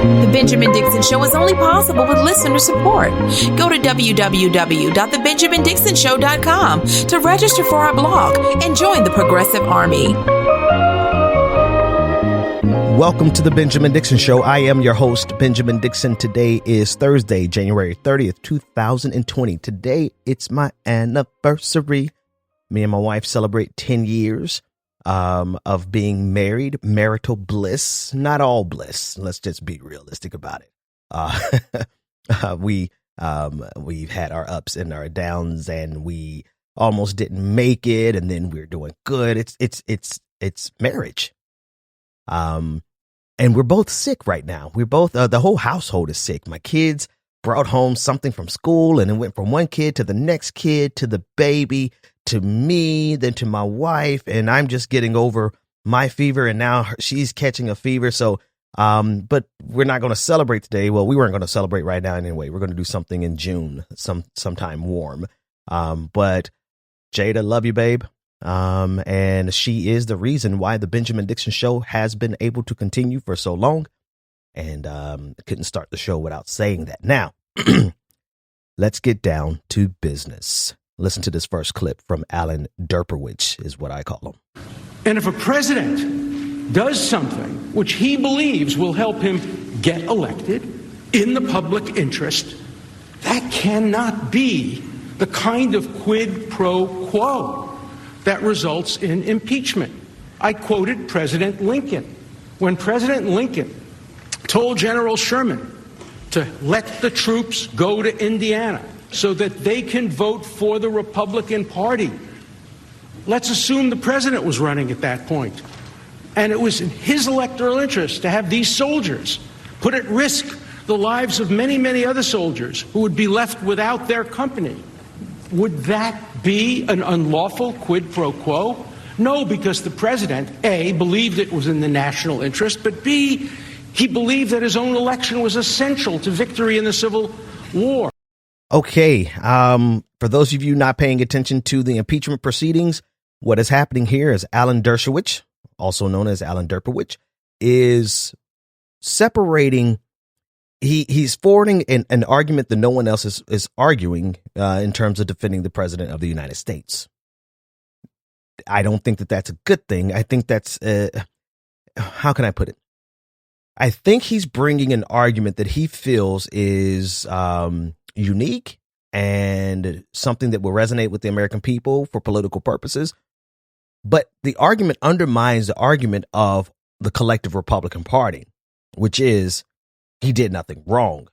The Benjamin Dixon Show is only possible with listener support. Go to www.thebenjamindixonshow.com to register for our blog and join the Progressive Army. Welcome to the Benjamin Dixon Show. I am your host, Benjamin Dixon. Today is Thursday, January 30th, 2020. Today, it's my anniversary. Me and my wife celebrate 10 years of being married, marital bliss, not all bliss. Let's just be realistic about it. We've had our ups and our downs, and we almost didn't make it, and then we're doing good. It's marriage. And we're both sick right now. We're both, the whole household is sick. My kids brought home something from school, and it went from one kid to the next kid, to the baby, to me, then to my wife. And I'm just getting over my fever, and now she's catching a fever. So, but we're not going to celebrate today. Well, we weren't going to celebrate right now anyway. We're going to do something in June, sometime warm. But Jada, love you, babe. And she is the reason why the Benjamin Dixon Show has been able to continue for so long. And couldn't start the show without saying that. Now, let's get down to business. Listen to this first clip from Alan Dershowitz, is what I call him. And if a president does something which he believes will help him get elected in the public interest, that cannot be the kind of quid pro quo that results in impeachment. I quoted President Lincoln. When President Lincoln told General Sherman to let the troops go to Indiana so that they can vote for the Republican Party. Let's assume the president was running at that point, and it was in his electoral interest to have these soldiers put at risk the lives of many, many other soldiers who would be left without their company. Would that be an unlawful quid pro quo? No, because the president, A, believed it was in the national interest, but B, he believed that his own election was essential to victory in the Civil War. Okay, for those of you not paying attention to the impeachment proceedings, what is happening here is Alan Dershowitz, also known as Alan Dershowitz, is separating. He's forwarding an argument that no one else is arguing in terms of defending the president of the United States. I don't think that that's a good thing. I think that's how can I put it? I think he's bringing an argument that he feels is unique and something that will resonate with the American people for political purposes. But the argument undermines the argument of the collective Republican Party, which is he did nothing wrong,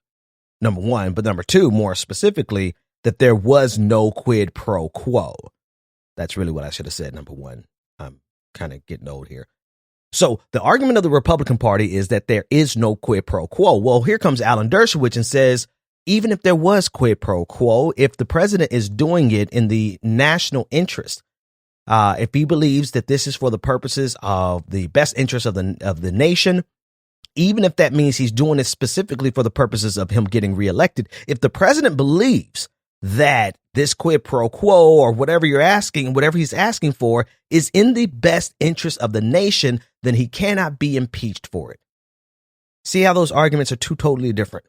number one. But number two, more specifically, that there was no quid pro quo. That's really what I should have said, number one. I'm kind of getting old here. So the argument of the Republican Party is that there is no quid pro quo. Well, here comes Alan Dershowitz and says, even if there was quid pro quo, if the president is doing it in the national interest, if he believes that this is for the purposes of the best interest of the nation, even if that means he's doing it specifically for the purposes of him getting reelected, if the president believes that this quid pro quo or whatever you're asking, whatever he's asking for is in the best interest of the nation, then he cannot be impeached for it. See how those arguments are two totally different.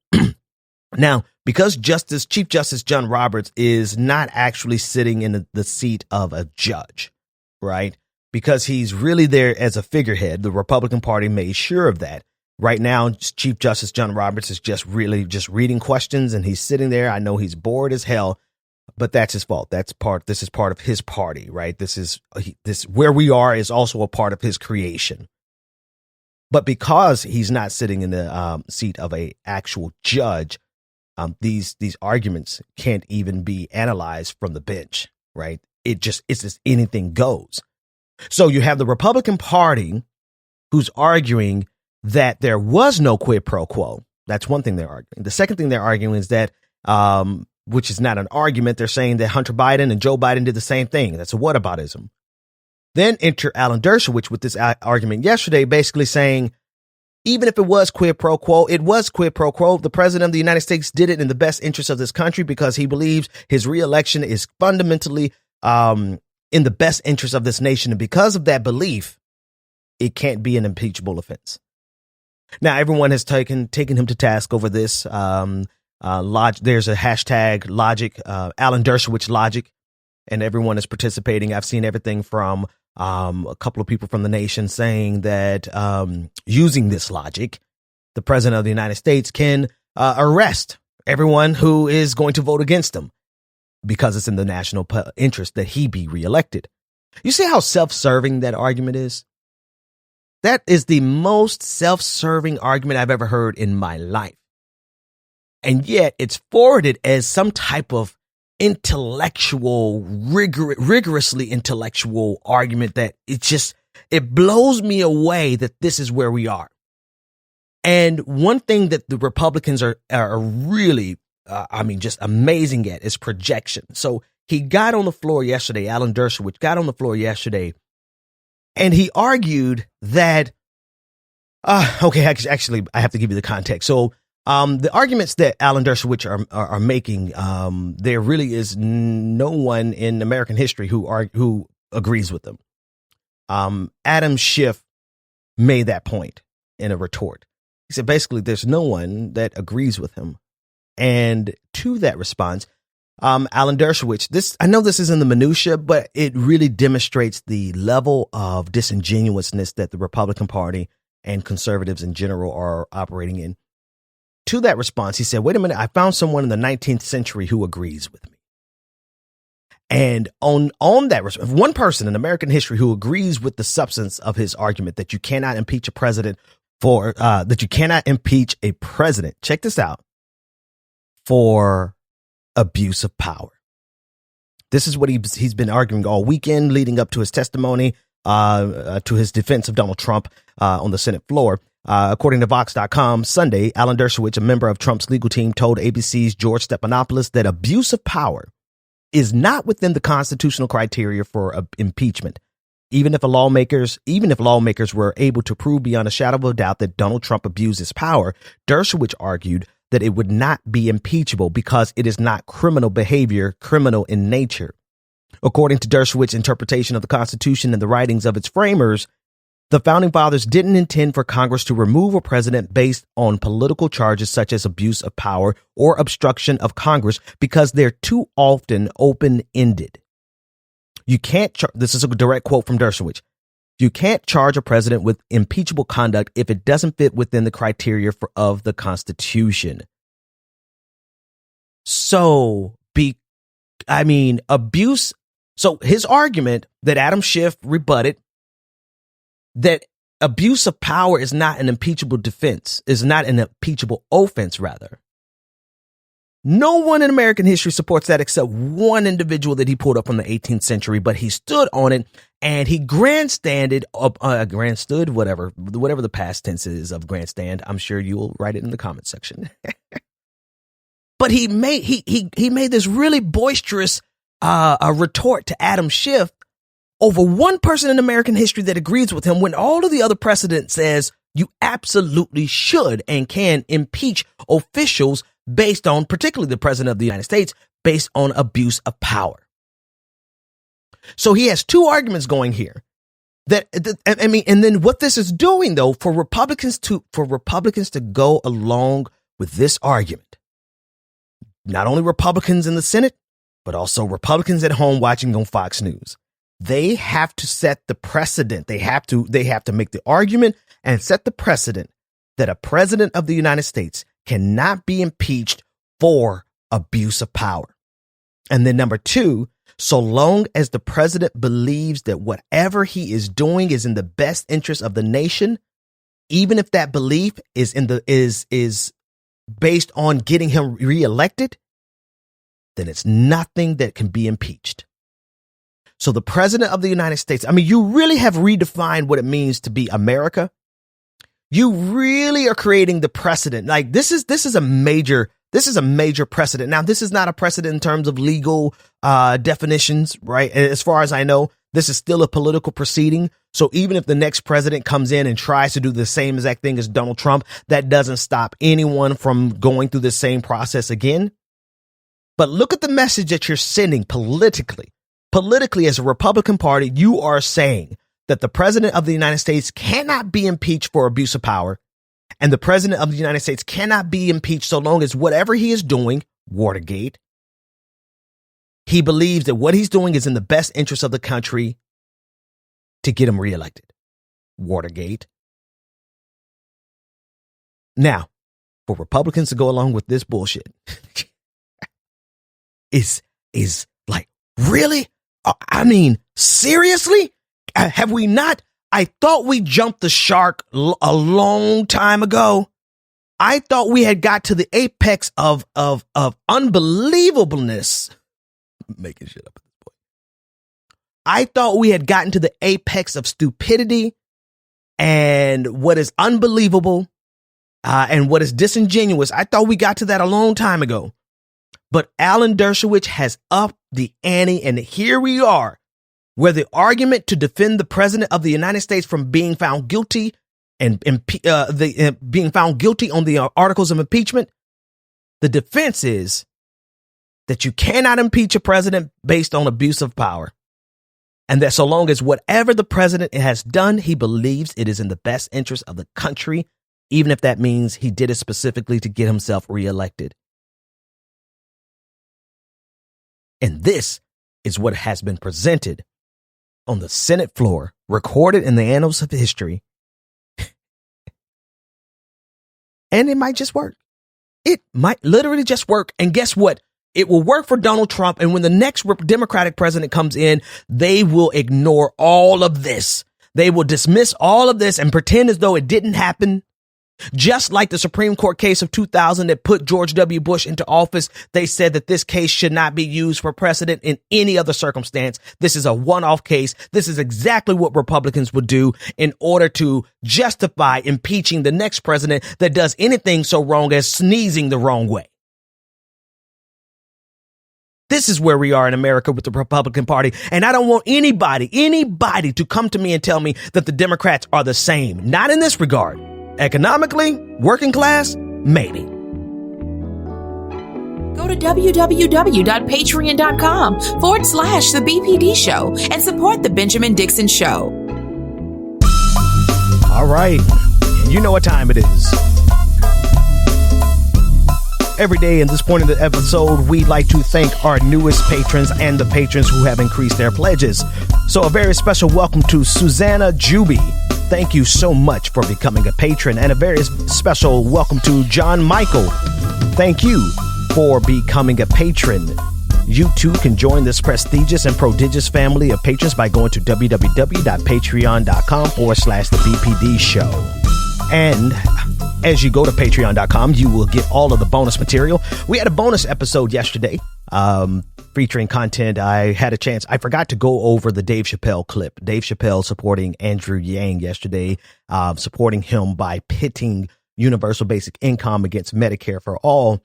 Now, because Chief Justice John Roberts is not actually sitting in the seat of a judge, right? Because he's really there as a figurehead. The Republican Party made sure of that. Right now, Chief Justice John Roberts is just reading questions, and he's sitting there. I know he's bored as hell, but that's his fault. This is part of his party, right? This where we are is also a part of his creation. But because he's not sitting in the seat of a actual judge, these arguments can't even be analyzed from the bench, right? It's just anything goes. So you have the Republican Party who's arguing that there was no quid pro quo. That's one thing they're arguing. The second thing they're arguing is that, which is not an argument, they're saying that Hunter Biden and Joe Biden did the same thing. That's a whataboutism. Then enter Alan Dershowitz with this argument yesterday, basically saying, even if it was quid pro quo, it was quid pro quo. The president of the United States did it in the best interest of this country because he believes his reelection is fundamentally in the best interest of this nation. And because of that belief, it can't be an impeachable offense. Now, everyone has taken him to task over this. There's a hashtag logic, Alan Dershowitz logic, and everyone is participating. I've seen everything from a couple of people from the nation saying that using this logic, the president of the United States can arrest everyone who is going to vote against him because it's in the national interest that he be reelected. You see how self-serving that argument is? That is the most self-serving argument I've ever heard in my life. And yet it's forwarded as some type of intellectual, rigorously intellectual argument that it blows me away that this is where we are. And one thing that the Republicans are really, just amazing at is projection. So he got on the floor yesterday, Alan Dershowitz got on the floor yesterday, and he argued that, actually, I have to give you the context. So the arguments that Alan Dershowitz are making, there really is no one in American history who agrees with them. Adam Schiff made that point in a retort. He said, basically, there's no one that agrees with him. And to that response, Alan Dershowitz, I know this is in the minutia, but it really demonstrates the level of disingenuousness that the Republican Party and conservatives in general are operating in. To that response, he said, wait a minute, I found someone in the 19th century who agrees with me. And on that, one person in American history who agrees with the substance of his argument that you cannot impeach a president check this out, for abuse of power. This is what he's been arguing all weekend leading up to his testimony, to his defense of Donald Trump on the Senate floor. According to Vox.com, Sunday, Alan Dershowitz, a member of Trump's legal team, told ABC's George Stephanopoulos that abuse of power is not within the constitutional criteria for impeachment. Even if lawmakers were able to prove beyond a shadow of a doubt that Donald Trump abused his power, Dershowitz argued that it would not be impeachable because it is not criminal behavior, criminal in nature. According to Dershowitz's interpretation of the Constitution and the writings of its framers, the Founding Fathers didn't intend for Congress to remove a president based on political charges such as abuse of power or obstruction of Congress because they're too often open-ended. You can't, this is a direct quote from Dershowitz, you can't charge a president with impeachable conduct if it doesn't fit within the criteria of the Constitution. So, abuse. So his argument that Adam Schiff rebutted, that abuse of power is not an impeachable defense, is not an impeachable offense, rather. No one in American history supports that except one individual that he pulled up from the 18th century, but he stood on it and he grandstood, whatever the past tense is of grandstand. I'm sure you'll write it in the comment section. But he made this really boisterous a retort to Adam Schiff over one person in American history that agrees with him when all of the other precedent says you absolutely should and can impeach officials based on, particularly the president of the United States, based on abuse of power. So he has two arguments going here. And then what this is doing, though, for Republicans to go along with this argument, not only Republicans in the Senate, but also Republicans at home watching on Fox News, they have to set the precedent. They have to make the argument and set the precedent that a president of the United States cannot be impeached for abuse of power. And then number two, so long as the president believes that whatever he is doing is in the best interest of the nation, even if that belief is based on getting him reelected, then it's nothing that can be impeached. So the president of the United States, you really have redefined what it means to be America. You really are creating the precedent. Like this is a major precedent. Now, this is not a precedent in terms of legal definitions, right? As far as I know, this is still a political proceeding. So even if the next president comes in and tries to do the same exact thing as Donald Trump, that doesn't stop anyone from going through the same process again. But look at the message that you're sending politically. Politically, as a Republican Party, you are saying that the president of the United States cannot be impeached for abuse of power. And the president of the United States cannot be impeached so long as whatever he is doing, Watergate, he believes that what he's doing is in the best interest of the country to get him reelected. Watergate. Now, for Republicans to go along with this bullshit is like, really? I mean, seriously? Have we not? I thought we jumped the shark a long time ago. I thought we had got to the apex of unbelievableness. Making shit up at this point. I thought we had gotten to the apex of stupidity and what is unbelievable and what is disingenuous. I thought we got to that a long time ago. But Alan Dershowitz has upped the ante, and here we are, where the argument to defend the president of the United States from being found guilty and being found guilty on the articles of impeachment, the defense is that you cannot impeach a president based on abuse of power. And that so long as whatever the president has done, he believes it is in the best interest of the country, even if that means he did it specifically to get himself reelected. And this is what has been presented on the Senate floor, recorded in the annals of history. And it might just work. It might literally just work. And guess what? It will work for Donald Trump. And when the next Democratic president comes in, they will ignore all of this. They will dismiss all of this and pretend as though it didn't happen. Just like the Supreme Court case of 2000 that put George W. Bush into office, they said that this case should not be used for precedent in any other circumstance. This is a one-off case. This is exactly what Republicans would do in order to justify impeaching the next president that does anything so wrong as sneezing the wrong way. This is where we are in America with the Republican Party. And I don't want anybody to come to me and tell me that the Democrats are the same. Not in this regard. Economically, working class, maybe. Go to www.patreon.com/The BPD Show and support The Benjamin Dixon Show. All right. You know what time it is. Every day in this point of the episode, we'd like to thank our newest patrons and the patrons who have increased their pledges. So a very special welcome to Susanna Juby. Thank you so much for becoming a patron, and a very special welcome to John Michael. Thank you for becoming a patron. You too can join this prestigious and prodigious family of patrons by going to www.patreon.com/The BPD Show. And as you go to patreon.com, you will get all of the bonus material. We had a bonus episode yesterday featuring content. I forgot to go over the Dave Chappelle clip. Dave Chappelle supporting Andrew Yang yesterday, supporting him by pitting universal basic income against Medicare for all.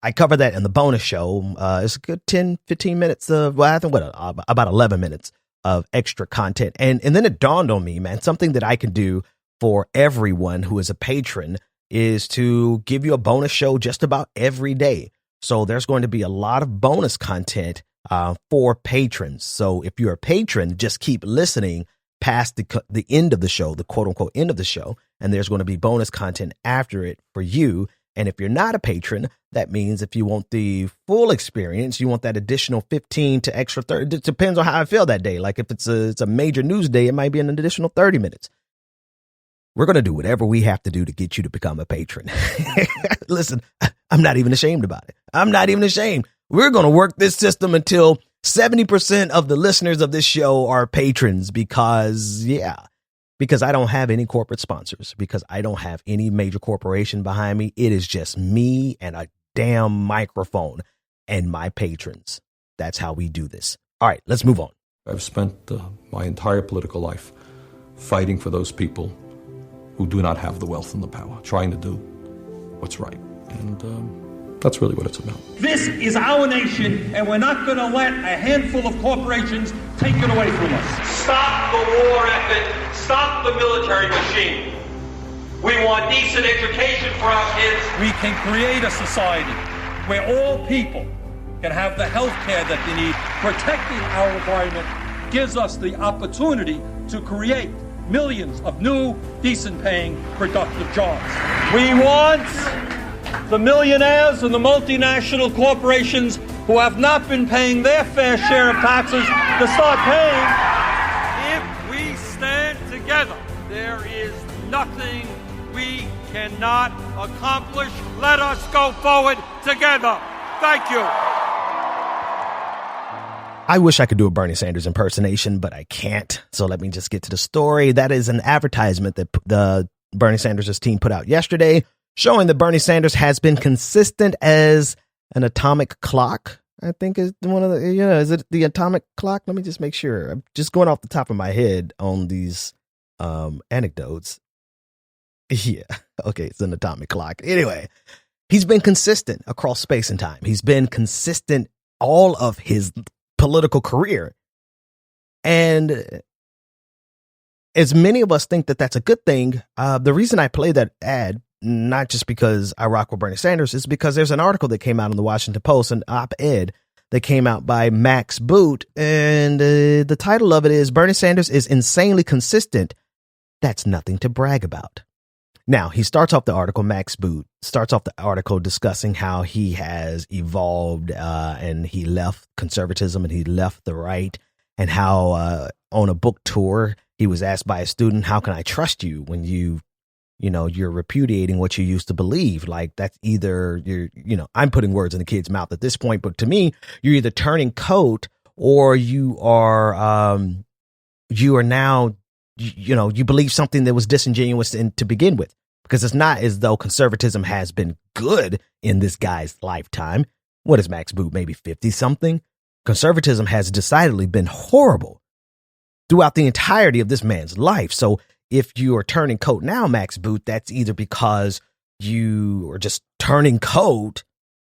I covered that in the bonus show. It's a good 10, 15 minutes of, about 11 minutes of extra content. And then it dawned on me, man, something that I can do for everyone who is a patron is to give you a bonus show just about every day. So there's going to be a lot of bonus content for patrons. So if you're a patron, just keep listening past the end of the show, the quote unquote end of the show. And there's going to be bonus content after it for you. And if you're not a patron, that means if you want the full experience, you want that additional 15 to extra 30. It depends on how I feel that day. Like if it's a major news day, it might be an additional 30 minutes. We're going to do whatever we have to do to get you to become a patron. Listen, I'm not even ashamed about it. I'm not even ashamed. We're going to work this system until 70% of the listeners of this show are patrons because I don't have any corporate sponsors, because I don't have any major corporation behind me. It is just me and a damn microphone and my patrons. That's how we do this. All right, let's move on. I've spent my entire political life fighting for those people who do not have the wealth and the power, trying to do what's right. And that's really what it's about. This is our nation, and we're not going to let a handful of corporations take it away from us. Stop the war effort. Stop the military machine. We want decent education for our kids. We can create a society where all people can have the health care that they need. Protecting our environment gives us the opportunity to create millions of new, decent-paying, productive jobs. We want the millionaires and the multinational corporations who have not been paying their fair share of taxes to start paying. If we stand together, there is nothing we cannot accomplish. Let us go forward together. Thank you. I wish I could do a Bernie Sanders impersonation, but I can't. So let me just get to the story. That is an advertisement that the Bernie Sanders' team put out yesterday, showing that Bernie Sanders has been consistent as an atomic clock. I think is one of the, is it the atomic clock? Let me just make sure. I'm just going off the top of my head on these anecdotes. Yeah. Okay. It's an atomic clock. Anyway, he's been consistent across space and time. He's been consistent all of his political career. And as many of us think that that's a good thing, the reason I play that ad, not just because I rock with Bernie Sanders, is because there's an article that came out in the Washington Post, an op-ed that came out by Max Boot. And the title of it is Bernie Sanders is insanely consistent. That's nothing to brag about. Now, he starts off the article, Max Boot starts off the article discussing how he has evolved and he left conservatism and he left the right, and how on a book tour, he was asked by a student, how can I trust you when you're repudiating what you used to believe? Like, that's either I'm putting words in the kid's mouth at this point, but to me, you're either turning coat or you are now, you believe something that was disingenuous to begin with, because it's not as though conservatism has been good in this guy's lifetime. What is Max Boot? Maybe 50 something. Conservatism has decidedly been horrible throughout the entirety of this man's life. So if you are turning coat now, Max Boot, that's either because you are just turning coat,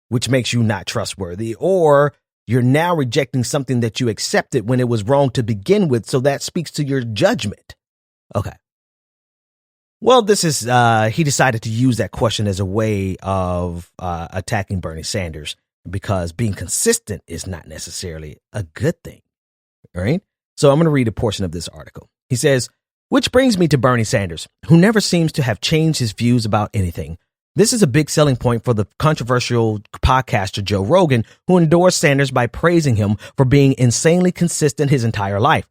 which makes you not trustworthy, or you're now rejecting something that you accepted when it was wrong to begin with. So that speaks to your judgment. Okay. Well, this is, he decided to use that question as a way of attacking Bernie Sanders, because being consistent is not necessarily a good thing. All right. So I'm going to read a portion of this article. He says, which brings me to Bernie Sanders, who never seems to have changed his views about anything. This is a big selling point for the controversial podcaster Joe Rogan, who endorsed Sanders by praising him for being insanely consistent his entire life.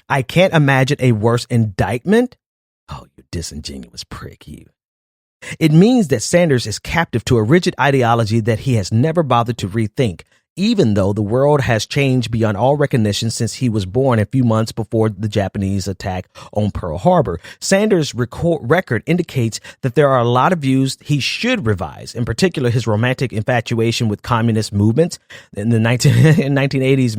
I can't imagine a worse indictment. Oh, you disingenuous prick, you. It means that Sanders is captive to a rigid ideology that he has never bothered to rethink, even though the world has changed beyond all recognition since he was born a few months before the Japanese attack on Pearl Harbor. Sanders' record indicates that there are a lot of views he should revise, in particular his romantic infatuation with communist movements. In the 1980s,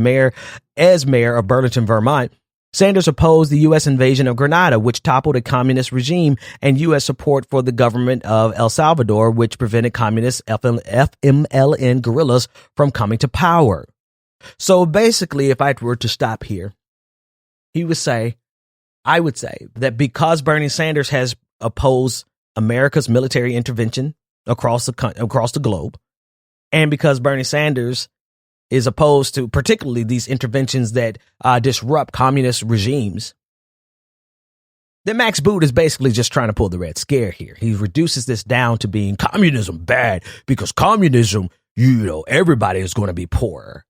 mayor of Burlington, Vermont, Sanders opposed the U.S. invasion of Grenada, which toppled a communist regime, and U.S. support for the government of El Salvador, which prevented communist FMLN guerrillas from coming to power. So basically, if I were to stop here, I would say that because Bernie Sanders has opposed America's military intervention across the globe, and because Bernie Sanders is opposed to particularly these interventions that disrupt communist regimes, then Max Boot is basically just trying to pull the Red Scare here. He reduces this down to being communism bad because communism, everybody is going to be poorer,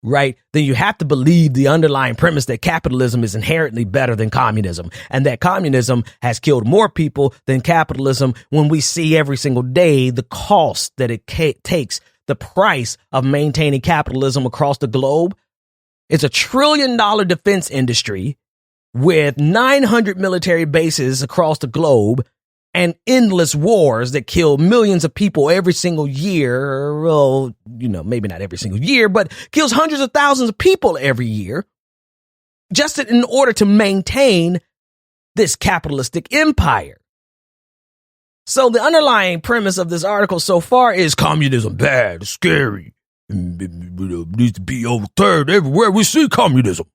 right? Then you have to believe the underlying premise that capitalism is inherently better than communism, and that communism has killed more people than capitalism, when we see every single day the cost that it takes. The price of maintaining capitalism across the globe. It's $1 trillion defense industry with 900 military bases across the globe and endless wars that kill millions of people every single year. Well, maybe not every single year, but kills hundreds of thousands of people every year, just in order to maintain this capitalistic empire. So the underlying premise of this article so far is communism bad, scary, needs to be overturned everywhere we see communism,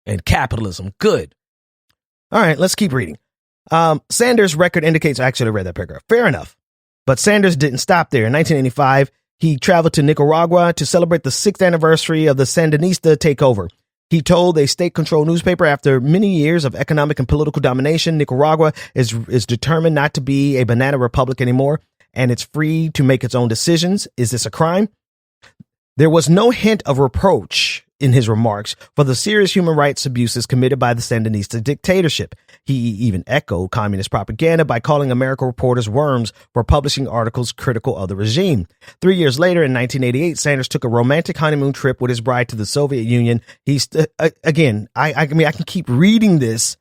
and capitalism good. All right, let's keep reading. Sanders' record indicates, I actually read that paragraph. Fair enough. But Sanders didn't stop there. In 1985, he traveled to Nicaragua to celebrate the 6th anniversary of the Sandinista takeover. He told a state-controlled newspaper, after many years of economic and political domination, Nicaragua is determined not to be a banana republic anymore, and it's free to make its own decisions. Is this a crime? There was no hint of reproach in his remarks for the serious human rights abuses committed by the Sandinista dictatorship. He even echoed communist propaganda by calling American reporters worms for publishing articles critical of the regime. 3 years later, in 1988, Sanders took a romantic honeymoon trip with his bride to the Soviet Union. Again, I mean, I can keep reading this,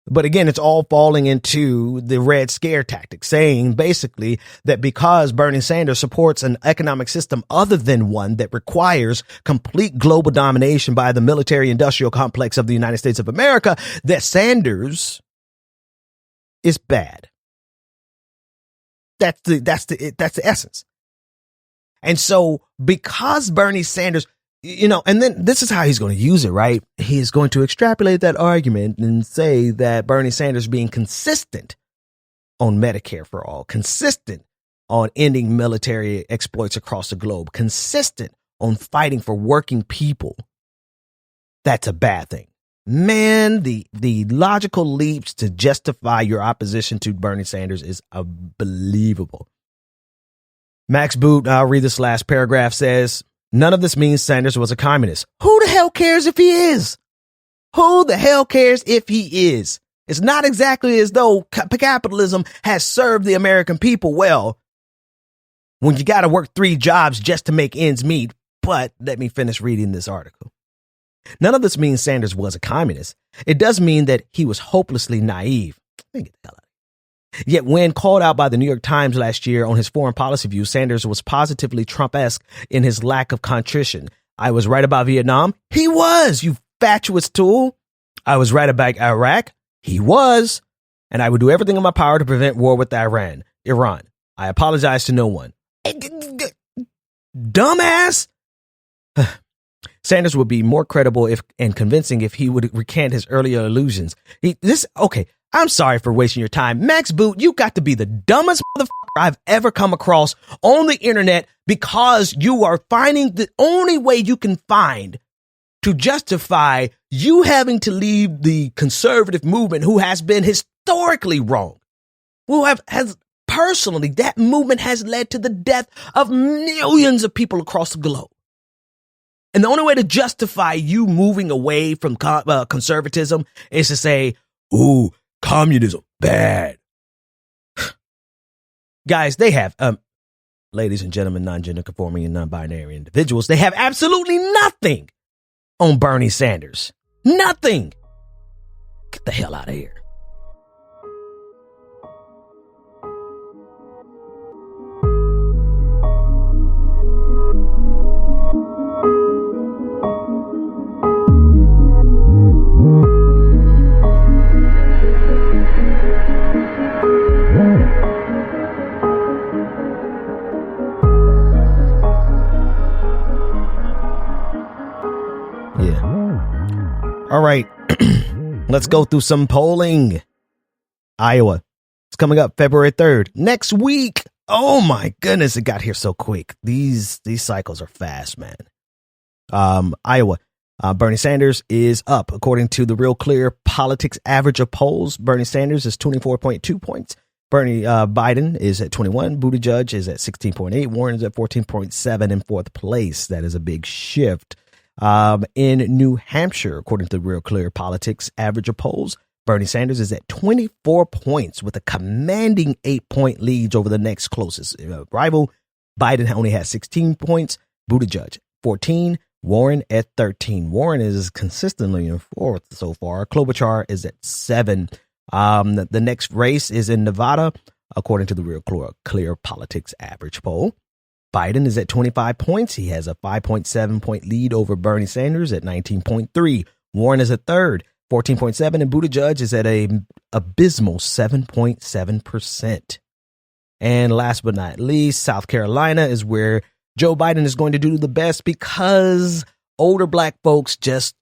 but again, it's all falling into the Red Scare tactic, saying basically that because Bernie Sanders supports an economic system other than one that requires complete global domination by the military industrial complex of the United States of America, that Sanders is bad. That's the essence. And so because Bernie Sanders, you know, and then this is how he's going to use it, right? He is going to extrapolate that argument and say that Bernie Sanders being consistent on Medicare for all, consistent on ending military exploits across the globe, consistent on fighting for working people, that's a bad thing. Man, the logical leaps to justify your opposition to Bernie Sanders is unbelievable. Max Boot, I'll read this last paragraph, says, none of this means Sanders was a communist. Who the hell cares if he is? Who the hell cares if he is? It's not exactly as though capitalism has served the American people well when you got to work 3 jobs just to make ends meet. But let me finish reading this article. None of this means Sanders was a communist. It does mean that he was hopelessly naive. Get the hell out. Yet when called out by the New York Times last year on his foreign policy views, Sanders was positively Trump-esque in his lack of contrition. I was right about Vietnam. He was, you fatuous tool. I was right about Iraq. He was. And I would do everything in my power to prevent war with Iran. I apologize to no one. Dumbass. Sanders would be more credible and convincing if he would recant his earlier illusions. Okay, I'm sorry for wasting your time. Max Boot, you got to be the dumbest motherfucker I've ever come across on the internet, because you are finding the only way you can find to justify you having to leave the conservative movement, who has been historically wrong, personally, that movement has led to the death of millions of people across the globe. And the only way to justify you moving away from conservatism is to say, ooh, communism, bad. Guys, they have, ladies and gentlemen, non-gender conforming and non-binary individuals, they have absolutely nothing on Bernie Sanders. Nothing. Get the hell out of here. All right, let's go through some polling. Iowa, it's coming up February 3rd, next week. Oh my goodness, it got here so quick. These cycles are fast, man. Iowa, Bernie Sanders is up. According to the Real Clear Politics average of polls, Bernie Sanders is 24.2 points. Biden is at 21. Buttigieg is at 16.8. Warren is at 14.7 in fourth place. That is a big shift. In New Hampshire, according to the Real Clear Politics average of polls, Bernie Sanders is at 24 points with a commanding 8-point lead over the next closest rival. Biden only has 16 points. Buttigieg 14. Warren at 13. Warren is consistently in fourth so far. Klobuchar is at 7. The next race is in Nevada, according to the Real Clear Politics average poll. Biden is at 25 points. He has a 5.7 point lead over Bernie Sanders at 19.3. Warren is at third, 14.7, and Buttigieg is at a abysmal 7.7%. And last but not least, South Carolina is where Joe Biden is going to do the best, because older black folks just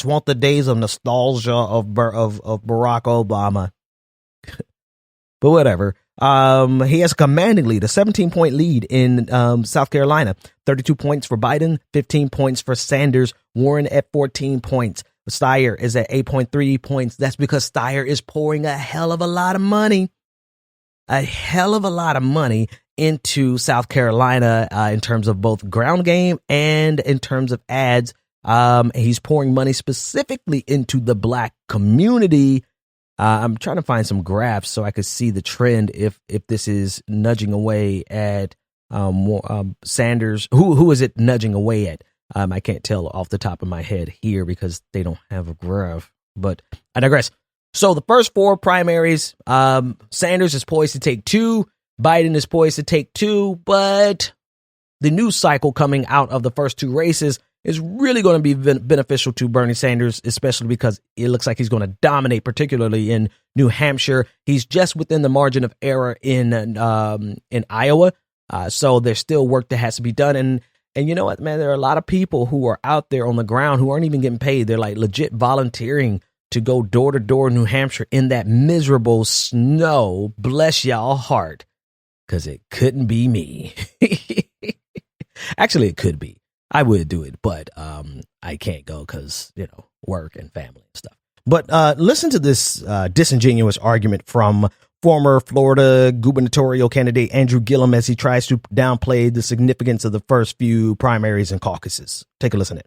want the days of nostalgia of Barack Obama. But whatever. He has a commanding lead, a 17-point lead in South Carolina, 32 points for Biden, 15 points for Sanders, Warren at 14 points. Steyer is at 8.3 points. That's because Steyer is pouring a hell of a lot of money into South Carolina in terms of both ground game and in terms of ads. He's pouring money specifically into the black community. I'm trying to find some graphs so I could see the trend if this is nudging away at Sanders. Who is it nudging away at? I can't tell off the top of my head here because they don't have a graph, but I digress. So the first four primaries, Sanders is poised to take 2, Biden is poised to take 2, but the news cycle coming out of the first 2 races is really going to be beneficial to Bernie Sanders, especially because it looks like he's going to dominate, particularly in New Hampshire. He's just within the margin of error in Iowa. So there's still work that has to be done. And you know what, man, there are a lot of people who are out there on the ground who aren't even getting paid. They're like legit volunteering to go door to door in New Hampshire in that miserable snow. Bless y'all heart, because it couldn't be me. Actually, it could be. I would do it, but I can't go because, work and family and stuff. But listen to this disingenuous argument from former Florida gubernatorial candidate Andrew Gillum as he tries to downplay the significance of the first few primaries and caucuses. Take a listen in.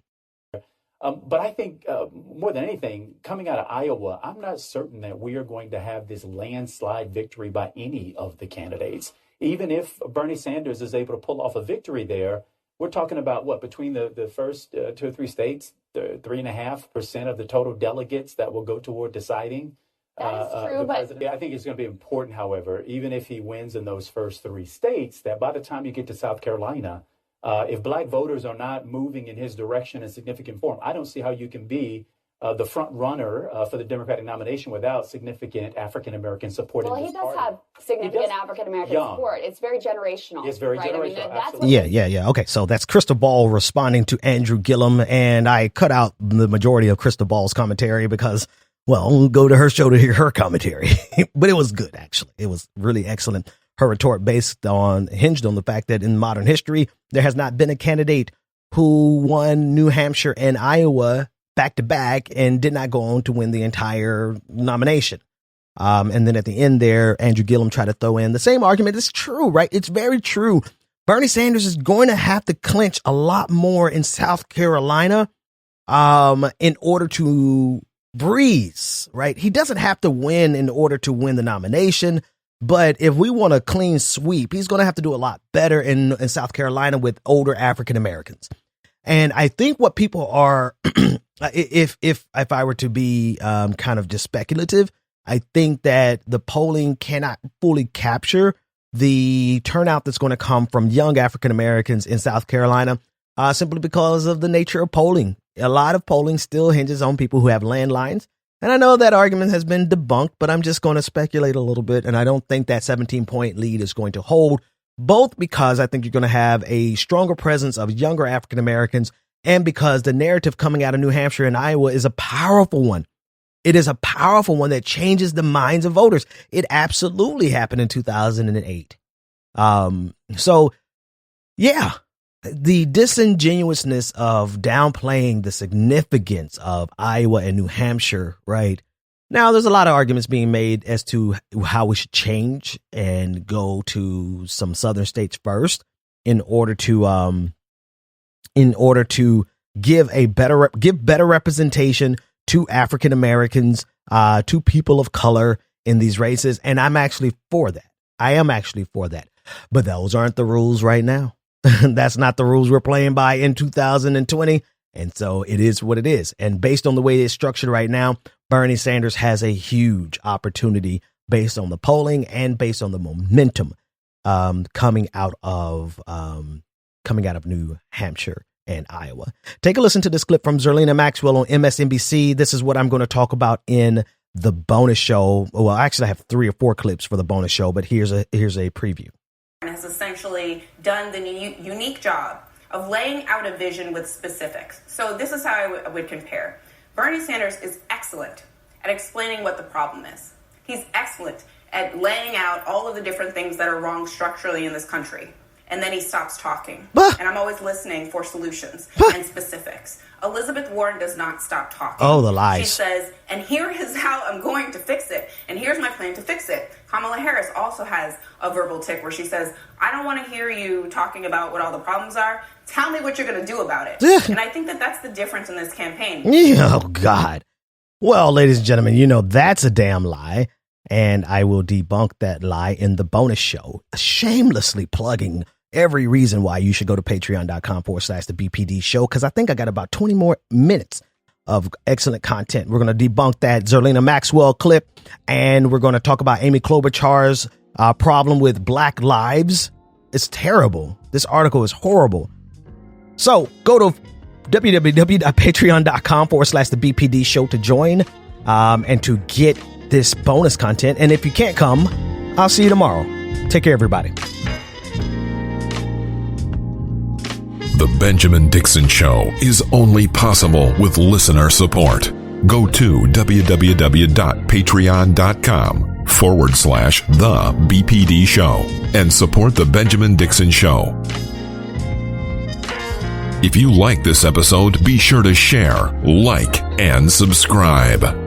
But I think more than anything, coming out of Iowa, I'm not certain that we are going to have this landslide victory by any of the candidates. Even if Bernie Sanders is able to pull off a victory there, we're talking about between the first 2 or 3 states, 3.5% of the total delegates that will go toward deciding. That's true, but I think it's going to be important, however, even if he wins in those first 3 states, that by the time you get to South Carolina, if black voters are not moving in his direction in significant form, I don't see how you can be the front runner for the Democratic nomination without significant African-American support. Well, he does have significant African-American support. It's very generational. It's very generational. Yeah. Okay, so that's Crystal Ball responding to Andrew Gillum, and I cut out the majority of Crystal Ball's commentary because, well, go to her show to hear her commentary. But it was good, actually. It was really excellent. Her retort hinged on the fact that in modern history, there has not been a candidate who won New Hampshire and Iowa back to back and did not go on to win the entire nomination. And then at the end there, Andrew Gillum tried to throw in the same argument. It's true, right? It's very true. Bernie Sanders is going to have to clinch a lot more in South Carolina in order to breeze, right? He doesn't have to win in order to win the nomination. But if we want a clean sweep, he's going to have to do a lot better in South Carolina with older African Americans. And I think what people are, if I were to be kind of just speculative, I think that the polling cannot fully capture the turnout that's going to come from young African Americans in South Carolina, simply because of the nature of polling. A lot of polling still hinges on people who have landlines. And I know that argument has been debunked, but I'm just going to speculate a little bit. And I don't think that 17-point lead is going to hold, both because I think you're going to have a stronger presence of younger African Americans and because the narrative coming out of New Hampshire and Iowa is a powerful one. It is a powerful one that changes the minds of voters. It absolutely happened in 2008. So, yeah. The disingenuousness of downplaying the significance of Iowa and New Hampshire, right? Now, there's a lot of arguments being made as to how we should change and go to some southern states first in order to give better representation to African Americans, to people of color in these races. And I'm actually for that. I am actually for that. But those aren't the rules right now. That's not the rules we're playing by in 2020. And so it is what it is. And based on the way it's structured right now, Bernie Sanders has a huge opportunity based on the polling and based on the momentum coming out of New Hampshire and Iowa. Take a listen to this clip from Zerlina Maxwell on MSNBC. This is what I'm going to talk about in the bonus show. Well, actually, I have 3 or 4 clips for the bonus show, but here's a preview. Has essentially done the unique job of laying out a vision with specifics. So this is how I would compare. Bernie Sanders is excellent at explaining what the problem is. He's excellent at laying out all of the different things that are wrong structurally in this country. And then he stops talking. And I'm always listening for solutions and specifics. Elizabeth Warren does not stop talking. Oh, the lies. She says, and here is how I'm going to fix it. And here's my plan to fix it. Kamala Harris also has a verbal tick where she says, I don't want to hear you talking about what all the problems are. Tell me what you're going to do about it. And I think that that's the difference in this campaign. Oh, God. Well, ladies and gentlemen, you know that's a damn lie. And I will debunk that lie in the bonus show, shamelessly plugging every reason why you should go to patreon.com/the BPD show, because I think I got about 20 more minutes of excellent content. We're going to debunk that Zerlina Maxwell clip, and we're going to talk about Amy Klobuchar's problem with Black lives. It's terrible. This article is horrible. So go to www.patreon.com/the BPD show to join and to get this bonus content. And if you can't come, I'll see you tomorrow. Take care, everybody. The Benjamin Dixon Show is only possible with listener support. Go to www.patreon.com/the BPD show and support The Benjamin Dixon Show. If you like this episode, be sure to share, like, and subscribe.